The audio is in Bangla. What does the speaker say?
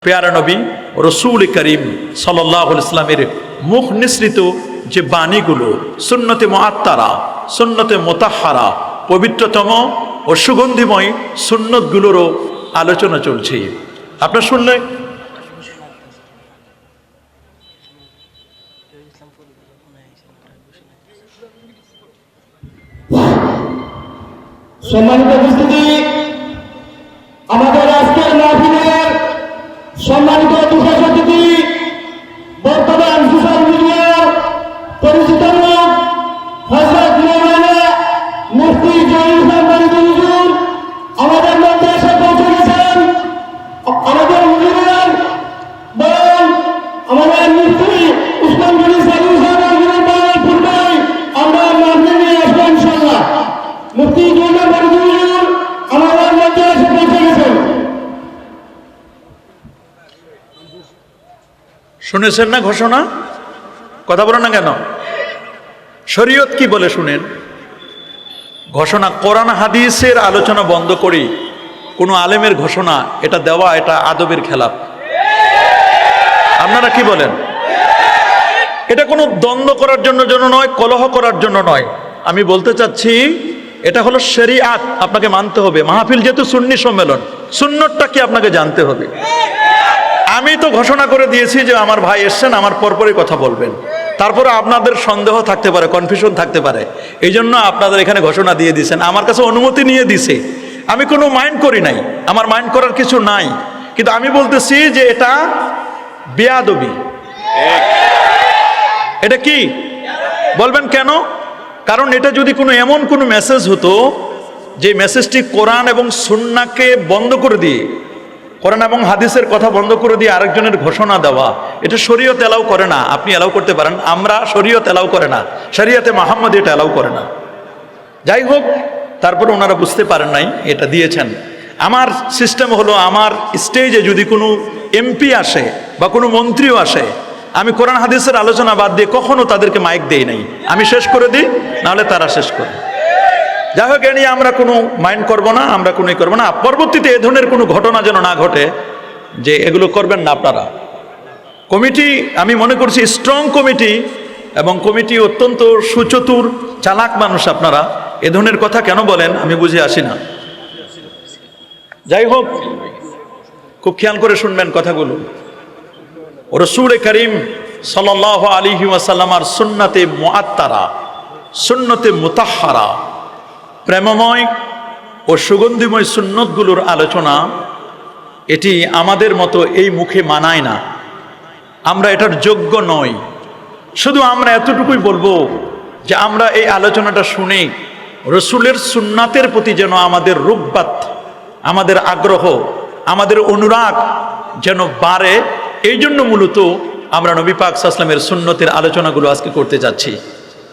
প্যারা নবী রসুল করিম সাল্লাল্লাহু আলাইহি ওয়াসাল্লামের মুখ নিঃসৃত যে বাণীগুলো সুন্নতে মুআত্তারা, সুন্নতে মুতাহহারা, পবিত্রতম ও সুগন্ধিময় সুন্নতগুলোরও আলোচনা চলছে। আপনারা শুনলে সম্মানিত উপস্থিতি, আমাদের আজকের মাহফিলের সম্মানিত বিশেষ অতিথি, বর্তমান সোশ্যাল মিডিয়ার পরিচিত লোক হযরত মাওলানা মুফতি জহির ইসলাম ফরিদী হুজুর আমাদের মধ্যে এসে পৌঁছে গেছেন। আমাদের হুজুরের বয়ান আমাদের মুফতি উসমান গনি সাইদি সাহেবের হুজুরের বয়ানের পূর্বেই আমরা মাহফিল নিয়ে আসবো ইনশাআল্লাহ। মুফতি জহির ইসলাম ফরিদী হুজুর আমাদের মধ্যে এসে পৌঁছে গেছেন। শুনেছেন না ঘোষণা? কথা বলো না কেন? শরীয়ত কি বলে শুনেন। ঘোষণা কোরআন হাদিসের আলোচনা বন্ধ করি কোনো আলেমের ঘোষণা এটা দেওয়া, এটা আদবের খেলাফ। আপনারা কি বলেন? এটা কোনো দ্বন্দ্ব করার জন্য নয়, কলহ করার জন্য নয়। আমি বলতে চাচ্ছি এটা হলো শরিয়াত, আপনাকে মানতে হবে। মাহফিল যেহেতু সুন্নি সম্মেলন, সুন্নতটা কি আপনাকে জানতে হবে। আমি তো ঘোষণা করে দিয়েছি যে আমার ভাই এসছেন, আমার পরপরই কথা বলবেন। তারপরে আপনাদের সন্দেহ থাকতে পারে, কনফিউশন থাকতে পারে, এই জন্য আপনাদের এখানে ঘোষণা দিয়ে দিয়েছেন। আমার কাছে অনুমতি নিয়ে দিছে, আমি কোনো মাইন্ড করি নাই, আমার মাইন্ড করার কিছু নাই। কিন্তু আমি বলতেছি যে এটা বেয়াদবি। এটা কি বলবেন কেন? কারণ এটা যদি কোনো এমন কোনো মেসেজ হতো যে মেসেজটি কোরআন এবং সুন্নাহকে বন্ধ করে দিয়ে, কোরআন এবং হাদিসের কথা বন্ধ করে দিয়ে আরেকজনের ঘোষণা দেওয়া, এটা শরীয়ত এলাও করে না। আপনি এলাও করতে পারেন, আমরা শরীয়ত এলাও করে না, শরীয়তে মুহাম্মদ এটা এলাও করে না। যাই হোক, তারপরে ওনারা বুঝতে পারেন নাই, এটা দিয়েছেন। আমার সিস্টেম হলো, আমার স্টেজে যদি কোনো এমপি আসে বা কোনো মন্ত্রীও আসে, আমি কোরআন হাদিসের আলোচনা বাদ দিয়ে কখনো তাদেরকে মাইক দেই নাই। আমি শেষ করে দিই, নাহলে তারা শেষ করে। যাই হোক, এ নিয়ে আমরা কোনো মাইন্ড করবো না, আমরা কোনোই করবো না। পরবর্তীতে এ ধরনের কোনো ঘটনা যেন না ঘটে যে এগুলো করবেন না আপনারা। কমিটি আমি মনে করছি স্ট্রং কমিটি, এবং কমিটি অত্যন্ত সুচতুর চালাক মানুষ। আপনারা এ ধরনের কথা কেন বলেন আমি বুঝে আসি না। যাই হোক, খুব খেয়াল করে শুনবেন কথাগুলো। রাসূল করিম সাল্লাল্লাহু আলাইহি ওয়াসাল্লামের সুন্নতে মুআত্তারা, সুন্নতে মুতাহহারা, প্রেমময় ও সুগন্ধিময় সুন্নতগুলোর আলোচনা, এটি আমাদের মতো এই মুখে মানায় না। আমরা এটার যোগ্য নই। শুধু আমরা এতটুকুই বলবো যে আমরা এই আলোচনাটা শুনে রসুলের সুন্নাতের প্রতি যেন আমাদের রূপবাত, আমাদের আগ্রহ, আমাদের অনুরাগ যেন বাড়ে। এই জন্য মূলত আমরা নবী পাক সাল্লাল্লাহু আলাইহি ওয়াসাল্লামের সুন্নতের আলোচনাগুলো আজকে করতে যাচ্ছি।